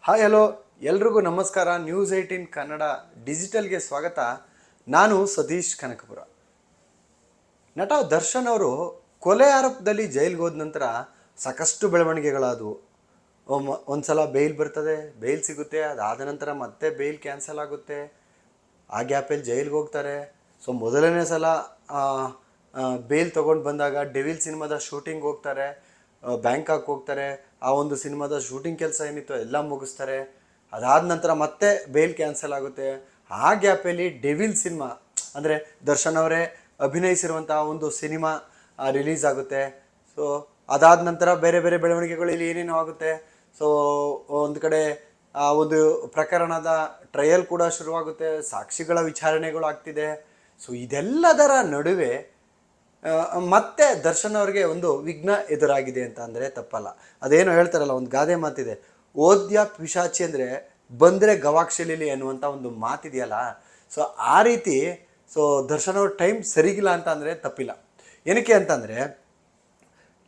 Hi hello ಎಲ್ರಿಗೂ ನಮಸ್ಕಾರ. News 18 Kannada ಡಿಜಿಟಲ್ಗೆ ಸ್ವಾಗತ. ನಾನು ಸತೀಶ್ ಕನಕಪುರ. ನಟ ದರ್ಶನ್ ಅವರು ಕೊಲೆ ಆರೋಪದಲ್ಲಿ ಜೈಲಿಗೆ ಹೋದ ನಂತರ ಸಾಕಷ್ಟು ಬೆಳವಣಿಗೆಗಳಾದವು. ಒಂದ್ಸಲ ಬೇಲ್ ಬರ್ತದೆ, ಬೇಲ್ ಸಿಗುತ್ತೆ, ಅದಾದ ನಂತರ ಮತ್ತೆ ಬೇಲ್ ಕ್ಯಾನ್ಸಲ್ ಆಗುತ್ತೆ. ಆ ಗ್ಯಾಪಲ್ಲಿ ಜೈಲಿಗೆ ಹೋಗ್ತಾರೆ. ಸೊ ಮೊದಲನೇ ಸಲ ಬೇಲ್ ತೊಗೊಂಡು ಬಂದಾಗ ಡೆವಿಲ್ ಸಿನಿಮಾದ ಶೂಟಿಂಗ್ ಹೋಗ್ತಾರೆ, ಬ್ಯಾಂಕಾಕ್ ಹೋಗ್ತಾರೆ. ಆ ಒಂದು ಸಿನಿಮಾದ ಶೂಟಿಂಗ್ ಕೆಲಸ ಏನಿತ್ತು ಎಲ್ಲ ಮುಗಿಸ್ತಾರೆ. ಅದಾದ ನಂತರ ಮತ್ತೆ ಬೇಲ್ ಕ್ಯಾನ್ಸಲ್ ಆಗುತ್ತೆ. ಆ ಗ್ಯಾಪಲ್ಲಿ ಡೆವಿಲ್ ಸಿನಿಮಾ ಅಂದರೆ ದರ್ಶನ್ ಅವರೇ ಅಭಿನಯಿಸಿರುವಂತಹ ಒಂದು ಸಿನಿಮಾ ರಿಲೀಸ್ ಆಗುತ್ತೆ. ಸೊ ಅದಾದ ನಂತರ ಬೇರೆ ಬೇರೆ ಬೆಳವಣಿಗೆಗಳು ಇಲ್ಲಿ ಏನೇನೋ ಆಗುತ್ತೆ. ಸೊ ಒಂದು ಕಡೆ ಆ ಒಂದು ಪ್ರಕರಣದ ಟ್ರಯಲ್ ಕೂಡ ಶುರುವಾಗುತ್ತೆ, ಸಾಕ್ಷಿಗಳ ವಿಚಾರಣೆಗಳು ಆಗ್ತಿದೆ. ಸೊ ಇದೆಲ್ಲದರ ನಡುವೆ ಮತ್ತೆ ದರ್ಶನ್ ಅವ್ರಿಗೆ ಒಂದು ವಿಘ್ನ ಎದುರಾಗಿದೆ ಅಂತ ಅಂದರೆ ತಪ್ಪಲ್ಲ. ಅದೇನೋ ಹೇಳ್ತಾರಲ್ಲ, ಒಂದು ಗಾದೆ ಮಾತಿದೆ, ಓದ್ಯ ಪಿಶಾಚಿ ಅಂದರೆ ಬಂದರೆ ಗವಾಕ್ಷಲಿಲಿ ಅನ್ನುವಂಥ ಒಂದು ಮಾತಿದೆಯಲ್ಲ. ಸೊ ಆ ರೀತಿ ಸೊ ದರ್ಶನ್ ಅವ್ರ ಟೈಮ್ ಸರಿಗಿಲ್ಲ ಅಂತ ಅಂದರೆ ತಪ್ಪಿಲ್ಲ. ಏನಕ್ಕೆ ಅಂತಂದರೆ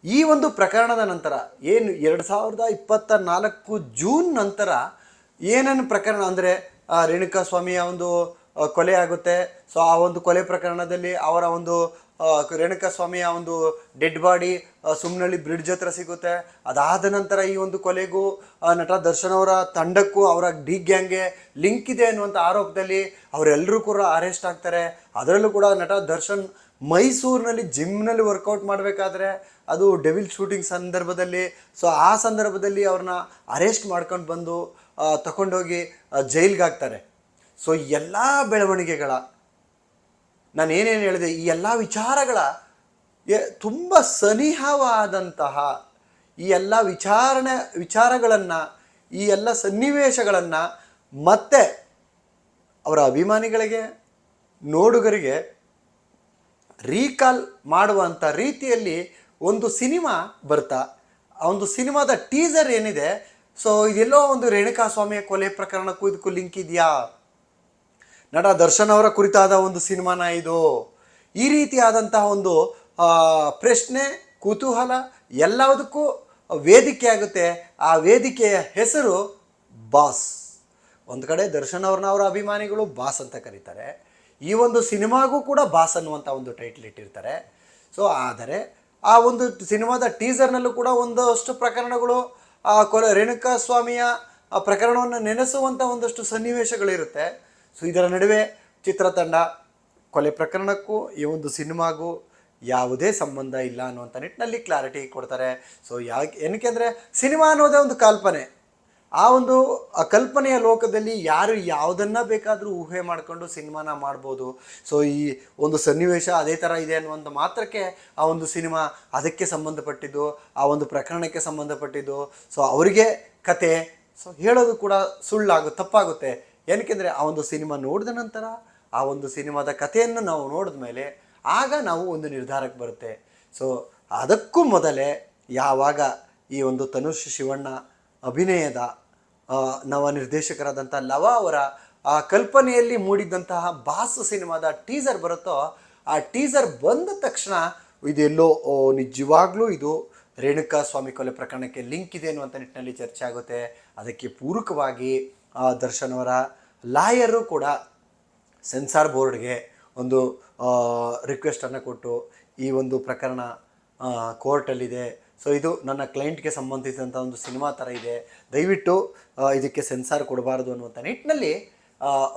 ಈ ಒಂದು ಪ್ರಕರಣದ ನಂತರ ಏನು 2024 ಜೂನ್ ನಂತರ ಏನೇನು ಪ್ರಕರಣ ಅಂದರೆ ರೇಣುಕಾ ಸ್ವಾಮಿಯ ಒಂದು ಕೊಲೆ ಆಗುತ್ತೆ. ಸೊ ಆ ಒಂದು ಕೊಲೆ ಪ್ರಕರಣದಲ್ಲಿ ಅವರ ಒಂದು ರೇಣುಕಾ ಸ್ವಾಮಿಯ ಒಂದು ಡೆಡ್ ಬಾಡಿ ಸುಮ್ನಳ್ಳಿ ಬ್ರಿಡ್ಜ್ ಹತ್ರ ಸಿಗುತ್ತೆ. ಅದಾದ ನಂತರ ಈ ಒಂದು ಕೊಲೆಗೂ ನಟ ದರ್ಶನ್ ಅವರ ತಂಡಕ್ಕೂ ಅವರ ಡಿ ಗ್ಯಾಂಗ್ಗೆ ಲಿಂಕ್ ಇದೆ ಅನ್ನುವಂಥ ಆರೋಪದಲ್ಲಿ ಅವರೆಲ್ಲರೂ ಕೂಡ ಅರೆಸ್ಟ್ ಆಗ್ತಾರೆ. ಅದರಲ್ಲೂ ಕೂಡ ನಟ ದರ್ಶನ್ ಮೈಸೂರಿನಲ್ಲಿ ಜಿಮ್ನಲ್ಲಿ ವರ್ಕೌಟ್ ಮಾಡಬೇಕಾದ್ರೆ ಅದು ಡೆವಿಲ್ ಶೂಟಿಂಗ್ ಸಂದರ್ಭದಲ್ಲಿ, ಸೊ ಆ ಸಂದರ್ಭದಲ್ಲಿ ಅವ್ರನ್ನ ಅರೆಸ್ಟ್ ಮಾಡ್ಕೊಂಡು ಬಂದು ತಗೊಂಡೋಗಿ ಜೈಲ್ಗೆ ಹಾಕ್ತಾರೆ. ಸೊ ಎಲ್ಲ ಬೆಳವಣಿಗೆಗಳ ನಾನು ಏನೇನು ಹೇಳಿದೆ, ಈ ಎಲ್ಲ ತುಂಬ ಸನಿಹವಾದಂತಹ ಈ ಎಲ್ಲ ವಿಚಾರಗಳನ್ನು ಈ ಎಲ್ಲ ಸನ್ನಿವೇಶಗಳನ್ನು ಮತ್ತೆ ಅವರ ಅಭಿಮಾನಿಗಳಿಗೆ, ನೋಡುಗರಿಗೆ ರೀಕಾಲ್ ಮಾಡುವಂಥ ರೀತಿಯಲ್ಲಿ ಒಂದು ಸಿನಿಮಾ ಬರ್ತಾ, ಆ ಒಂದು ಸಿನಿಮಾದ ಟೀಸರ್ ಏನಿದೆ, ಸೊ ಇದೆಲ್ಲೋ ಒಂದು ರೇಣುಕಾ ಸ್ವಾಮಿಯ ಕೊಲೆ ಪ್ರಕರಣಕ್ಕೂ ಇದಕ್ಕೂ ಲಿಂಕ್ ಇದೆಯಾ, ನಟ ದರ್ಶನ್ ಅವರ ಕುರಿತಾದ ಒಂದು ಸಿನಿಮಾನ ಇದು, ಈ ರೀತಿಯಾದಂತಹ ಒಂದು ಪ್ರಶ್ನೆ, ಕುತೂಹಲ ಎಲ್ಲದಕ್ಕೂ ವೇದಿಕೆ ಆಗುತ್ತೆ. ಆ ವೇದಿಕೆಯ ಹೆಸರು ಬಾಸ್. ಒಂದು ಕಡೆ ದರ್ಶನ್ ಅವ್ರನ್ನ ಅವರ ಅಭಿಮಾನಿಗಳು ಬಾಸ್ ಅಂತ ಕರೀತಾರೆ, ಈ ಒಂದು ಸಿನಿಮಾಗೂ ಕೂಡ ಬಾಸ್ ಅನ್ನುವಂಥ ಒಂದು ಟೈಟ್ಲ್ ಇಟ್ಟಿರ್ತಾರೆ. ಸೊ ಆದರೆ ಆ ಒಂದು ಸಿನಿಮಾದ ಟೀಸರ್ನಲ್ಲೂ ಕೂಡ ಒಂದಷ್ಟು ಪ್ರಕರಣಗಳು ರೇಣುಕಾ ಸ್ವಾಮಿಯ ಪ್ರಕರಣವನ್ನು ನೆನೆಸುವಂಥ ಒಂದಷ್ಟು ಸನ್ನಿವೇಶಗಳಿರುತ್ತೆ. ಸೊ ಇದರ ನಡುವೆ ಚಿತ್ರತಂಡ ಕೊಲೆ ಪ್ರಕರಣಕ್ಕೂ ಈ ಒಂದು ಸಿನಿಮಾಗೂ ಯಾವುದೇ ಸಂಬಂಧ ಇಲ್ಲ ಅನ್ನುವಂಥ ನಿಟ್ಟಿನಲ್ಲಿ ಕ್ಲಾರಿಟಿ ಕೊಡ್ತಾರೆ. ಸೊ ಏನಕ್ಕೆ ಅಂದರೆ ಸಿನಿಮಾ ಅನ್ನೋದೇ ಒಂದು ಕಲ್ಪನೆ. ಆ ಒಂದು ಕಲ್ಪನೆಯ ಲೋಕದಲ್ಲಿ ಯಾರು ಯಾವುದನ್ನು ಬೇಕಾದರೂ ಊಹೆ ಮಾಡಿಕೊಂಡು ಸಿನಿಮಾನ ಮಾಡ್ಬೋದು. ಸೊ ಈ ಒಂದು ಸನ್ನಿವೇಶ ಅದೇ ಥರ ಇದೆ ಅನ್ನುವಂಥ ಮಾತ್ರಕ್ಕೆ ಆ ಒಂದು ಸಿನಿಮಾ ಅದಕ್ಕೆ ಸಂಬಂಧಪಟ್ಟಿದ್ದು, ಆ ಒಂದು ಪ್ರಕರಣಕ್ಕೆ ಸಂಬಂಧಪಟ್ಟಿದ್ದು. ಸೊ ಅವರಿಗೆ ಕತೆ ಸೊ ಹೇಳೋದು ಕೂಡ ತಪ್ಪಾಗುತ್ತೆ. ಏನಕ್ಕೆಂದರೆ ಆ ಒಂದು ಸಿನಿಮಾ ನೋಡಿದ ನಂತರ ಆ ಒಂದು ಸಿನಿಮಾದ ಕಥೆಯನ್ನು ನಾವು ನೋಡಿದ ಮೇಲೆ ಆಗ ನಾವು ಒಂದು ನಿರ್ಧಾರಕ್ಕೆ ಬರುತ್ತೆ. ಸೊ ಅದಕ್ಕೂ ಮೊದಲೇ ಯಾವಾಗ ಈ ಒಂದು ತನುಷ್ ಶಿವಣ್ಣ ಅಭಿನಯದ ನವ ನಿರ್ದೇಶಕರಾದಂಥ ಲವ ಅವರ ಆ ಕಲ್ಪನೆಯಲ್ಲಿ ಮೂಡಿದಂತಹ ಬಾಸ್ ಸಿನಿಮಾದ ಟೀಸರ್ ಬರುತ್ತೋ, ಆ ಟೀಸರ್ ಬಂದ ತಕ್ಷಣ ಇದೆಲ್ಲೋ ನಿಜವಾಗ್ಲೂ ಇದು ರೇಣುಕಾ ಸ್ವಾಮಿ ಕೊಲೆ ಪ್ರಕರಣಕ್ಕೆ ಲಿಂಕ್ ಇದೆ ಅನ್ನುವಂಥ ನಿಟ್ಟಿನಲ್ಲಿ ಚರ್ಚೆ ಆಗುತ್ತೆ. ಅದಕ್ಕೆ ಪೂರಕವಾಗಿ ದರ್ಶನ್ ಅವರ ಲಾಯರು ಕೂಡ ಸೆನ್ಸಾರ್ ಬೋರ್ಡ್ಗೆ ಒಂದು ರಿಕ್ವೆಸ್ಟನ್ನು ಕೊಟ್ಟು, ಈ ಒಂದು ಪ್ರಕರಣ ಕೋರ್ಟಲ್ಲಿದೆ, ಸೊ ಇದು ನನ್ನ ಕ್ಲೈಂಟ್ಗೆ ಸಂಬಂಧಿಸಿದಂಥ ಒಂದು ಸಿನಿಮಾ ಥರ ಇದೆ, ದಯವಿಟ್ಟು ಇದಕ್ಕೆ ಸೆನ್ಸಾರ್ ಕೊಡಬಾರ್ದು ಅನ್ನುವಂಥ ನಿಟ್ಟಿನಲ್ಲಿ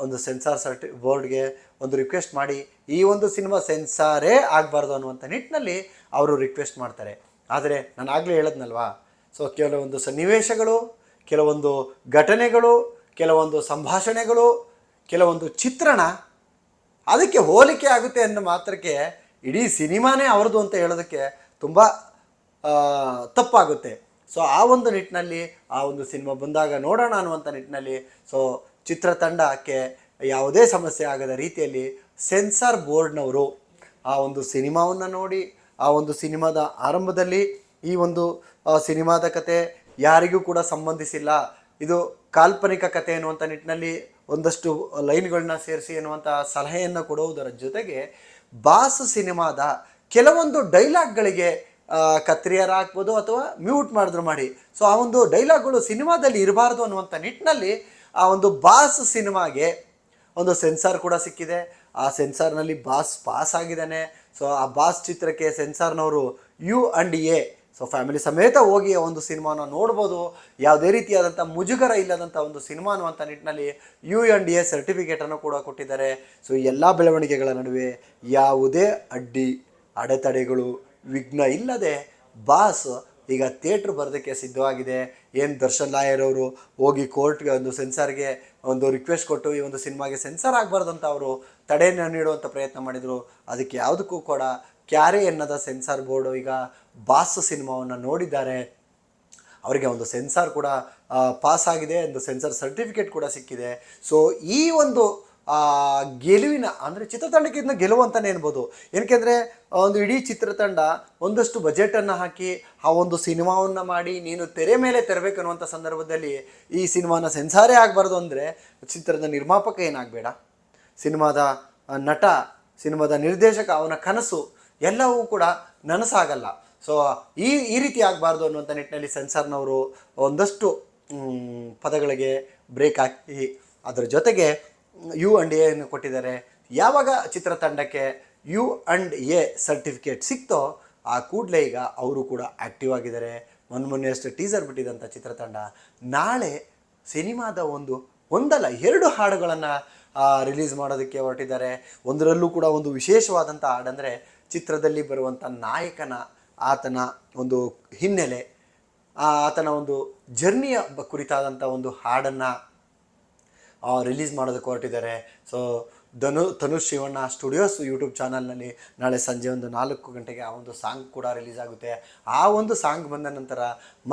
ಒಂದು ಸೆನ್ಸಾರ್ ಬೋರ್ಡ್ಗೆ ಒಂದು ರಿಕ್ವೆಸ್ಟ್ ಮಾಡಿ ಈ ಒಂದು ಸಿನಿಮಾ ಸೆನ್ಸಾರೇ ಆಗಬಾರ್ದು ಅನ್ನುವಂಥ ನಿಟ್ಟಿನಲ್ಲಿ ಅವರು ರಿಕ್ವೆಸ್ಟ್ ಮಾಡ್ತಾರೆ. ಆದರೆ ನಾನು ಆಗಲೇ ಹೇಳಿದ್ನಲ್ವಾ, ಸೊ ಕೆಲವೊಂದು ಸನ್ನಿವೇಶಗಳು, ಕೆಲವೊಂದು ಘಟನೆಗಳು, ಕೆಲವೊಂದು ಸಂಭಾಷಣೆಗಳು, ಕೆಲವೊಂದು ಚಿತ್ರಣ ಅದಕ್ಕೆ ಹೋಲಿಕೆ ಆಗುತ್ತೆ ಅನ್ನೋ ಮಾತ್ರಕ್ಕೆ ಇಡೀ ಸಿನಿಮಾನೇ ಅವ್ರದ್ದು ಅಂತ ಹೇಳೋದಕ್ಕೆ ತುಂಬ ತಪ್ಪಾಗುತ್ತೆ. ಸೊ ಆ ಒಂದು ನಿಟ್ಟಿನಲ್ಲಿ ಆ ಒಂದು ಸಿನಿಮಾ ಬಂದಾಗ ನೋಡೋಣ ಅನ್ನುವಂಥ ನಿಟ್ಟಿನಲ್ಲಿ ಸೊ ಚಿತ್ರತಂಡಕ್ಕೆ ಯಾವುದೇ ಸಮಸ್ಯೆ ಆಗದ ರೀತಿಯಲ್ಲಿ ಸೆನ್ಸಾರ್ ಬೋರ್ಡ್ನವರು ಆ ಒಂದು ಸಿನಿಮಾವನ್ನು ನೋಡಿ, ಆ ಒಂದು ಸಿನಿಮಾದ ಆರಂಭದಲ್ಲಿ ಈ ಒಂದು ಸಿನಿಮಾದ ಕತೆ ಯಾರಿಗೂ ಕೂಡ ಸಂಬಂಧಿಸಿಲ್ಲ, ಇದು ಕಾಲ್ಪನಿಕ ಕತೆ ಅನ್ನುವಂಥ ನಿಟ್ಟಿನಲ್ಲಿ ಒಂದಷ್ಟು ಲೈನ್ಗಳನ್ನ ಸೇರಿಸಿ ಅನ್ನುವಂಥ ಸಲಹೆಯನ್ನು ಕೊಡುವುದರ ಜೊತೆಗೆ ಬಾಸ್ ಸಿನಿಮಾದ ಕೆಲವೊಂದು ಡೈಲಾಗ್ಗಳಿಗೆ ಕತ್ರಿಯರ ಹಾಕ್ಬೋದು ಅಥವಾ ಮ್ಯೂಟ್ ಮಾಡಿದ್ರು ಮಾಡಿ. ಸೊ ಆ ಒಂದು ಡೈಲಾಗ್ಗಳು ಸಿನಿಮಾದಲ್ಲಿ ಇರಬಾರ್ದು ಅನ್ನುವಂಥ ನಿಟ್ಟಿನಲ್ಲಿ ಆ ಒಂದು ಬಾಸ್ ಸಿನಿಮಾಗೆ ಒಂದು ಸೆನ್ಸಾರ್ ಕೂಡ ಸಿಕ್ಕಿದೆ. ಆ ಸೆನ್ಸಾರ್ನಲ್ಲಿ ಬಾಸ್ ಪಾಸ್ ಆಗಿದ್ದಾನೆ. ಸೊ ಆ ಬಾಸ್ ಚಿತ್ರಕ್ಕೆ ಸೆನ್ಸಾರ್ನವರು U&A, ಸೊ ಫ್ಯಾಮಿಲಿ ಸಮೇತ ಹೋಗಿ ಒಂದು ಸಿನಿಮಾನ ನೋಡ್ಬೋದು. ಯಾವುದೇ ರೀತಿಯಾದಂಥ ಮುಜುಗರ ಇಲ್ಲದಂಥ ಒಂದು ಸಿನಿಮಾ ಅನ್ನುವಂಥ ನಿಟ್ಟಿನಲ್ಲಿ U&A ಸರ್ಟಿಫಿಕೇಟನ್ನು ಕೂಡ ಕೊಟ್ಟಿದ್ದಾರೆ. ಸೊ ಎಲ್ಲ ಬೆಳವಣಿಗೆಗಳ ನಡುವೆ ಯಾವುದೇ ಅಡೆತಡೆಗಳು ವಿಘ್ನ ಇಲ್ಲದೆ ಬಾಸ್ ಈಗ ಥಿಯೇಟ್ರ್ ಬರೋದಕ್ಕೆ ಸಿದ್ಧವಾಗಿದೆ. ಏನು ದರ್ಶನ್ ಲಾಯರ್ ಅವರು ಹೋಗಿ ಕೋರ್ಟ್ಗೆ ಒಂದು ಸೆನ್ಸಾರ್ಗೆ ಒಂದು ರಿಕ್ವೆಸ್ಟ್ ಕೊಟ್ಟು ಈ ಒಂದು ಸಿನಿಮಾಗೆ ಸೆನ್ಸಾರ್ ಆಗಬಾರ್ದು ಅಂತ ಅವರು ತಡೆಯನ್ನು ನೀಡುವಂಥ ಪ್ರಯತ್ನ ಮಾಡಿದರು. ಅದಕ್ಕೆ ಯಾವುದಕ್ಕೂ ಕೂಡ ಕ್ಯಾರೆ ಎನ್ನದ ಸೆನ್ಸಾರ್ ಬೋರ್ಡು ಈಗ ಬಾಸ್ ಸಿನಿಮಾವನ್ನು ನೋಡಿದ್ದಾರೆ. ಅವರಿಗೆ ಒಂದು ಸೆನ್ಸಾರ್ ಕೂಡ ಪಾಸ್ ಆಗಿದೆ, ಒಂದು ಸೆನ್ಸಾರ್ ಸರ್ಟಿಫಿಕೇಟ್ ಕೂಡ ಸಿಕ್ಕಿದೆ. ಸೊ ಈ ಒಂದು ಗೆಲುವಿನ ಅಂದರೆ ಚಿತ್ರತಂಡಕ್ಕೆ ಇದನ್ನ ಗೆಲುವು ಅಂತಲೇ ಅನ್ಬೋದು. ಏನಕ್ಕೆಂದರೆ ಒಂದು ಇಡೀ ಚಿತ್ರತಂಡ ಒಂದಷ್ಟು ಬಜೆಟನ್ನು ಹಾಕಿ ಆ ಒಂದು ಸಿನಿಮಾವನ್ನು ಮಾಡಿ ನೀನು ತೆರೆ ಮೇಲೆ ತರಬೇಕು ಅನ್ನುವಂಥ ಸಂದರ್ಭದಲ್ಲಿ ಈ ಸಿನಿಮಾನ ಸೆನ್ಸಾರೇ ಆಗಬಾರ್ದು ಅಂದರೆ ಚಿತ್ರದ ನಿರ್ಮಾಪಕ ಏನಾಗಬೇಡ, ಸಿನಿಮಾದ ನಟ, ಸಿನಿಮಾದ ನಿರ್ದೇಶಕ, ಅವನ ಕನಸು ಎಲ್ಲವೂ ಕೂಡ ನನಸಾಗಲ್ಲ. ಸೊ ಈ ರೀತಿ ಆಗಬಾರ್ದು ಅನ್ನುವಂಥ ನಿಟ್ಟಿನಲ್ಲಿ ಸೆನ್ಸಾರ್ನವರು ಒಂದಷ್ಟು ಪದಗಳಿಗೆ ಬ್ರೇಕ್ ಹಾಕಿ ಅದರ ಜೊತೆಗೆ U&A ಕೊಟ್ಟಿದ್ದಾರೆ. ಯಾವಾಗ ಚಿತ್ರತಂಡಕ್ಕೆ U&A ಸರ್ಟಿಫಿಕೇಟ್ ಸಿಕ್ತೋ ಆ ಕೂಡಲೇ ಈಗ ಅವರು ಕೂಡ ಆ್ಯಕ್ಟಿವ್ ಆಗಿದ್ದಾರೆ. ಮೊನ್ನೆಯಷ್ಟು ಟೀಸರ್ ಬಿಟ್ಟಿದ್ದಂಥ ಚಿತ್ರತಂಡ ನಾಳೆ ಸಿನಿಮಾದ ಒಂದಲ್ಲ 2 ಹಾಡುಗಳನ್ನು ರಿಲೀಸ್ ಮಾಡೋದಕ್ಕೆ ಹೊರಟಿದ್ದಾರೆ. ಒಂದರಲ್ಲೂ ಕೂಡ ಒಂದು ವಿಶೇಷವಾದಂಥ ಹಾಡಂದರೆ ಚಿತ್ರದಲ್ಲಿ ಬರುವಂಥ ನಾಯಕನ ಆತನ ಒಂದು ಹಿನ್ನೆಲೆ, ಆತನ ಒಂದು ಜರ್ನಿಯ ಕುರಿತಾದಂಥ ಒಂದು ಹಾಡನ್ನು ರಿಲೀಸ್ ಮಾಡೋದಕ್ಕೆ ಹೊರಟಿದ್ದಾರೆ. So Tanush Shivanna studios YouTube ಚಾನಲ್ನಲ್ಲಿ ನಾಳೆ ಸಂಜೆ 4 ಗಂಟೆಗೆ ಆ ಒಂದು ಸಾಂಗ್ ಕೂಡ ರಿಲೀಸ್ ಆಗುತ್ತೆ. ಆ ಒಂದು ಸಾಂಗ್ ಬಂದ ನಂತರ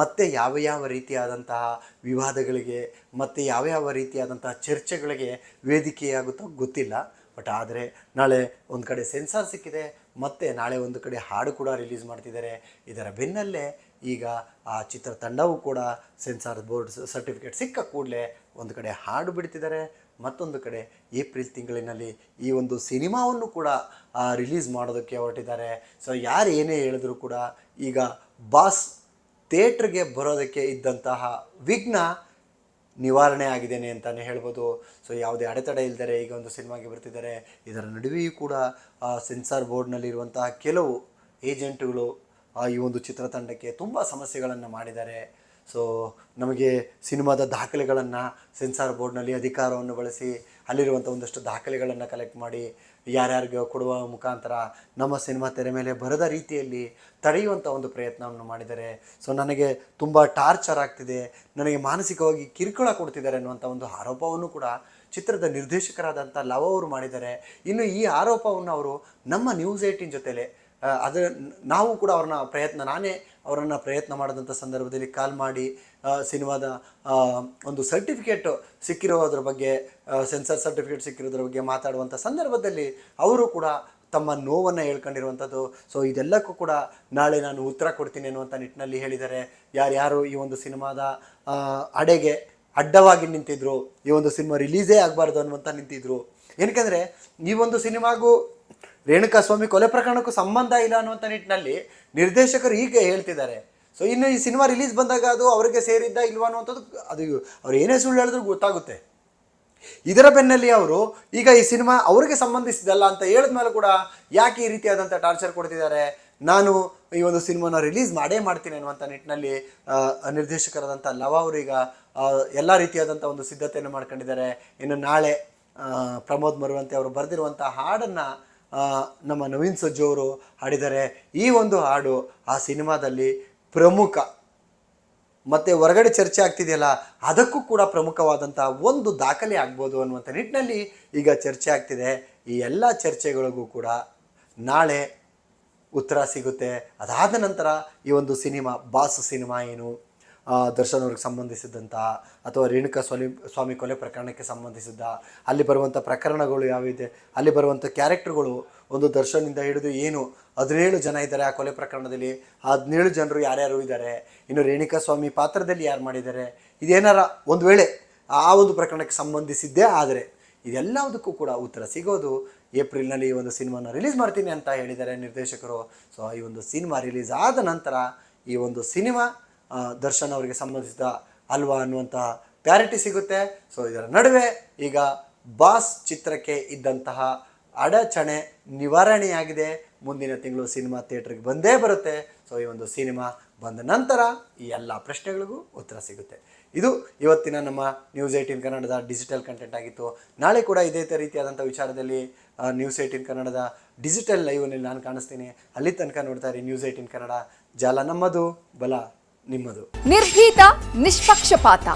ಮತ್ತೆ ಯಾವ ರೀತಿಯಾದಂತಹ ವಿವಾದಗಳಿಗೆ ಮತ್ತು ಯಾವ ರೀತಿಯಾದಂತಹ ಚರ್ಚೆಗಳಿಗೆ ವೇದಿಕೆಯಾಗುತ್ತೋ ಗೊತ್ತಿಲ್ಲ. ಬಟ್ ಆದರೆ ನಾಳೆ ಒಂದು ಕಡೆ ಸೆನ್ಸಾರ್ ಸಿಕ್ಕಿದೆ, ಮತ್ತು ನಾಳೆ ಒಂದು ಕಡೆ ಹಾಡು ಕೂಡ ರಿಲೀಸ್ ಮಾಡ್ತಿದ್ದಾರೆ. ಇದರ ಬೆನ್ನಲ್ಲೇ ಈಗ ಆ ಚಿತ್ರತಂಡವೂ ಕೂಡ ಸೆನ್ಸಾರ್ ಬೋರ್ಡ್ ಸರ್ಟಿಫಿಕೇಟ್ ಸಿಕ್ಕ ಕೂಡಲೇ ಒಂದು ಕಡೆ ಹಾಡು ಬಿಡ್ತಿದ್ದಾರೆ, ಮತ್ತೊಂದು ಕಡೆ ಏಪ್ರಿಲ್ ತಿಂಗಳಿನಲ್ಲಿ ಈ ಒಂದು ಸಿನಿಮಾವನ್ನು ಕೂಡ ರಿಲೀಸ್ ಮಾಡೋದಕ್ಕೆ ಹೊರಟಿದ್ದಾರೆ. ಸೊ ಯಾರು ಏನೇ ಹೇಳಿದ್ರು ಕೂಡ ಈಗ ಬಾಸ್ ಥಿಯೇಟ್ರಿಗೆ ಬರೋದಕ್ಕೆ ಇದ್ದಂತಹ ವಿಘ್ನ ನಿವಾರಣೆ ಆಗಿದ್ದೇನೆ ಅಂತಲೇ ಹೇಳ್ಬೋದು. ಸೊ ಯಾವುದೇ ಅಡೆತಡೆ ಇಲ್ಲದೆ ಈಗ ಒಂದು ಸಿನಿಮಾಗೆ ಬರ್ತಿದ್ದಾರೆ. ಇದರ ನಡುವೆಯೂ ಕೂಡ ಸೆನ್ಸಾರ್ ಬೋರ್ಡ್ನಲ್ಲಿರುವಂತಹ ಕೆಲವು ಏಜೆಂಟ್ಗಳು ಈ ಒಂದು ಚಿತ್ರತಂಡಕ್ಕೆ ತುಂಬ ಸಮಸ್ಯೆಗಳನ್ನು ಮಾಡಿದ್ದಾರೆ. ಸೊ ನಮಗೆ ಸಿನಿಮಾದ ದಾಖಲೆಗಳನ್ನು ಸೆನ್ಸಾರ್ ಬೋರ್ಡ್ನಲ್ಲಿ ಅಧಿಕಾರವನ್ನು ಬಳಸಿ ಅಲ್ಲಿರುವಂಥ ಒಂದಷ್ಟು ದಾಖಲೆಗಳನ್ನು ಕಲೆಕ್ಟ್ ಮಾಡಿ ಯಾರ್ಯಾರಿಗೆ ಕೊಡುವ ಮುಖಾಂತರ ನಮ್ಮ ಸಿನಿಮಾ ತೆರೆ ಮೇಲೆ ಬರದ ರೀತಿಯಲ್ಲಿ ತಡೆಯುವಂಥ ಒಂದು ಪ್ರಯತ್ನವನ್ನು ಮಾಡಿದ್ದಾರೆ. ಸೊ ನನಗೆ ತುಂಬ ಟಾರ್ಚರ್ ಆಗ್ತಿದೆ, ನನಗೆ ಮಾನಸಿಕವಾಗಿ ಕಿರುಕುಳ ಕೊಡ್ತಿದ್ದಾರೆ ಅನ್ನುವಂಥ ಒಂದು ಆರೋಪವನ್ನು ಕೂಡ ಚಿತ್ರದ ನಿರ್ದೇಶಕರಾದಂಥ ಲವ ಅವರು ಮಾಡಿದ್ದಾರೆ. ಇನ್ನು ಈ ಆರೋಪವನ್ನು ಅವರು ನಮ್ಮ ನ್ಯೂಸ್18 ಜೊತೆಲೇ ನಾವು ಕೂಡ ನಾನೇ ಅವರನ್ನು ಪ್ರಯತ್ನ ಮಾಡಿದಂಥ ಸಂದರ್ಭದಲ್ಲಿ ಕಾಲ್ ಮಾಡಿ ಸಿನಿಮಾದ ಒಂದು ಸರ್ಟಿಫಿಕೇಟ್ ಸಿಕ್ಕಿರೋದ್ರ ಬಗ್ಗೆ, ಸೆನ್ಸರ್ ಸರ್ಟಿಫಿಕೇಟ್ ಸಿಕ್ಕಿರೋದ್ರ ಬಗ್ಗೆ ಮಾತಾಡುವಂಥ ಸಂದರ್ಭದಲ್ಲಿ ಅವರು ಕೂಡ ತಮ್ಮ ನೋವನ್ನು ಹೇಳ್ಕೊಂಡಿರುವಂಥದ್ದು. ಸೊ ಇದೆಲ್ಲಕ್ಕೂ ಕೂಡ ನಾಳೆ ನಾನು ಉತ್ತರ ಕೊಡ್ತೀನಿ ಅನ್ನುವಂಥ ನಿಟ್ಟಿನಲ್ಲಿ ಹೇಳಿದ್ದಾರೆ. ಯಾರ್ಯಾರು ಈ ಒಂದು ಸಿನಿಮಾದ ಅಡ್ಡವಾಗಿ ನಿಂತಿದ್ರು, ಈ ಒಂದು ಸಿನಿಮಾ ರಿಲೀಸೇ ಆಗಬಾರ್ದು ಅನ್ನುವಂಥ ನಿಂತಿದ್ರು. ಏನಕ್ಕೆಂದರೆ ಈ ಒಂದು ಸಿನಿಮಾಗೂ ರೇಣುಕಾಸ್ವಾಮಿ ಕೊಲೆ ಪ್ರಕರಣಕ್ಕೂ ಸಂಬಂಧ ಇಲ್ಲ ಅನ್ನುವಂಥ ನಿಟ್ಟಿನಲ್ಲಿ ನಿರ್ದೇಶಕರು ಹೀಗೆ ಹೇಳ್ತಿದ್ದಾರೆ. ಸೊ ಇನ್ನು ಈ ಸಿನಿಮಾ ರಿಲೀಸ್ ಬಂದಾಗ ಅದು ಅವರಿಗೆ ಸೇರಿದ್ದ ಇಲ್ವಾ ಅನ್ನುವಂಥದ್ದು ಅದು ಅವ್ರು ಏನೇ ಸುಳ್ಳು ಹೇಳಿದ್ರು ಗೊತ್ತಾಗುತ್ತೆ. ಇದರ ಬೆನ್ನಲ್ಲಿ ಅವರು ಈಗ ಈ ಸಿನಿಮಾ ಅವರಿಗೆ ಸಂಬಂಧಿಸಿದಲ್ಲ ಅಂತ ಹೇಳಿದ ಮೇಲೆ ಕೂಡ ಯಾಕೆ ಈ ರೀತಿಯಾದಂಥ ಟಾರ್ಚರ್ ಕೊಡ್ತಿದ್ದಾರೆ, ನಾನು ಈ ಒಂದು ಸಿನಿಮಾನ ರಿಲೀಸ್ ಮಾಡ್ತೀನಿ ಅನ್ನುವಂಥ ನಿಟ್ಟಿನಲ್ಲಿ ನಿರ್ದೇಶಕರಾದಂಥ ಲವ ಅವರೀಗ ಎಲ್ಲ ರೀತಿಯಾದಂಥ ಒಂದು ಸಿದ್ಧತೆಯನ್ನು ಮಾಡ್ಕೊಂಡಿದ್ದಾರೆ. ಇನ್ನು ನಾಳೆ ಪ್ರಮೋದ್ ಮರುವಂತೆ ಅವರು ಬರೆದಿರುವಂಥ ಹಾಡನ್ನು ನಮ್ಮ ನವೀನ್ ಸಜ್ಜು ಅವರು ಹಾಡಿದ್ದಾರೆ. ಈ ಒಂದು ಹಾಡು ಆ ಸಿನಿಮಾದಲ್ಲಿ ಪ್ರಮುಖ ಮತ್ತು ಹೊರಗಡೆ ಚರ್ಚೆ ಆಗ್ತಿದೆಯಲ್ಲ ಅದಕ್ಕೂ ಕೂಡ ಪ್ರಮುಖವಾದಂಥ ಒಂದು ದಾಖಲೆ ಆಗ್ಬೋದು ಅನ್ನುವಂಥ ನಿಟ್ಟಿನಲ್ಲಿ ಈಗ ಚರ್ಚೆ ಆಗ್ತಿದೆ. ಈ ಎಲ್ಲ ಚರ್ಚೆಗಳಿಗೂ ಕೂಡ ನಾಳೆ ಉತ್ತರ ಸಿಗುತ್ತೆ. ಅದಾದ ನಂತರ ಈ ಒಂದು ಸಿನಿಮಾ ಬಾಸ್ ಸಿನಿಮಾ ಏನು, ದರ್ಶನ್ ಅವ್ರಿಗೆ ಸಂಬಂಧಿಸಿದಂಥ ಅಥವಾ ರೇಣುಕಾಸ್ವಾಮಿ ಕೊಲೆ ಪ್ರಕರಣಕ್ಕೆ ಸಂಬಂಧಿಸಿದ್ದ, ಅಲ್ಲಿ ಬರುವಂಥ ಪ್ರಕರಣಗಳು ಯಾವಿದೆ, ಅಲ್ಲಿ ಬರುವಂಥ ಕ್ಯಾರೆಕ್ಟರ್ಗಳು, ಒಂದು ದರ್ಶನಿಂದ ಹಿಡಿದು ಏನು 17 ಜನ ಇದ್ದಾರೆ ಆ ಕೊಲೆ ಪ್ರಕರಣದಲ್ಲಿ, ಆ 17 ಜನರು ಯಾರ್ಯಾರು ಇದ್ದಾರೆ, ಇನ್ನು ರೇಣುಕಾಸ್ವಾಮಿ ಪಾತ್ರದಲ್ಲಿ ಯಾರು ಮಾಡಿದ್ದಾರೆ, ಇದೇನಾರ ಒಂದು ವೇಳೆ ಆ ಒಂದು ಪ್ರಕರಣಕ್ಕೆ ಸಂಬಂಧಿಸಿದ್ದೇ ಆದರೆ ಇದೆಲ್ಲದಕ್ಕೂ ಕೂಡ ಉತ್ತರ ಸಿಗೋದು ಏಪ್ರಿಲ್ನಲ್ಲಿ ಈ ಒಂದು ಸಿನಿಮಾನ ರಿಲೀಸ್ ಮಾಡ್ತೀನಿ ಅಂತ ಹೇಳಿದ್ದಾರೆ ನಿರ್ದೇಶಕರು. ಸೊ ಈ ಒಂದು ಸಿನಿಮಾ ರಿಲೀಸ್ ಆದ ನಂತರ ಈ ಒಂದು ಸಿನಿಮಾ ದರ್ಶನ್ ಅವರಿಗೆ ಸಂಬಂಧಿಸಿದ ಅಲ್ವಾ ಅನ್ನುವಂತಹ ಕ್ಲಾರಿಟಿ ಸಿಗುತ್ತೆ. ಸೊ ಇದರ ನಡುವೆ ಈಗ ಬಾಸ್ ಚಿತ್ರಕ್ಕೆ ಇದ್ದಂತಹ ಅಡಚಣೆ ನಿವಾರಣೆಯಾಗಿದೆ. ಮುಂದಿನ ತಿಂಗಳು ಸಿನಿಮಾ ಥಿಯೇಟ್ರಿಗೆ ಬಂದೇ ಬರುತ್ತೆ. ಸೊ ಈ ಒಂದು ಸಿನಿಮಾ ಬಂದ ನಂತರ ಈ ಎಲ್ಲ ಪ್ರಶ್ನೆಗಳಿಗೂ ಉತ್ತರ ಸಿಗುತ್ತೆ. ಇದು ಇವತ್ತಿನ ನಮ್ಮ ನ್ಯೂಸ್18 ಕನ್ನಡದ ಡಿಜಿಟಲ್ ಕಂಟೆಂಟ್ ಆಗಿತ್ತು. ನಾಳೆ ಕೂಡ ಇದೇ ರೀತಿಯಾದಂಥ ವಿಚಾರದಲ್ಲಿ ನ್ಯೂಸ್18 ಕನ್ನಡದ ಡಿಜಿಟಲ್ ಲೈವ್ನಲ್ಲಿ ನಾನು ಕಾಣಿಸ್ತೀನಿ. ಅಲ್ಲಿ ತನಕ ನೋಡ್ತಾ ಇರಿ ನ್ಯೂಸ್18 ಕನ್ನಡ. ಜಾಲ ನಮ್ಮದು, ಬಲ ನಿಮ್ಮದು. ನಿರ್ಭೀತ, ನಿಷ್ಪಕ್ಷಪಾತ,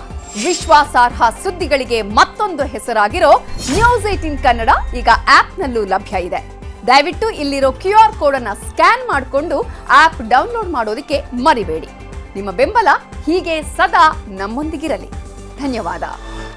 ವಿಶ್ವಾಸಾರ್ಹ ಸುದ್ದಿಗಳಿಗೆ ಮತ್ತೊಂದು ಹೆಸರಾಗಿರೋ ನ್ಯೂಸ್18 ಕನ್ನಡ ಈಗ ಆಪ್ನಲ್ಲೂ ಲಭ್ಯ ಇದೆ. ದಯವಿಟ್ಟು ಇಲ್ಲಿರೋ QR ಕೋಡ್ ಅನ್ನ ಸ್ಕ್ಯಾನ್ ಮಾಡಿಕೊಂಡು ಆಪ್ ಡೌನ್ಲೋಡ್ ಮಾಡೋದಕ್ಕೆ ಮರಿಬೇಡಿ. ನಿಮ್ಮ ಬೆಂಬಲ ಹೀಗೆ ಸದಾ ನಮ್ಮೊಂದಿಗಿರಲಿ. ಧನ್ಯವಾದ.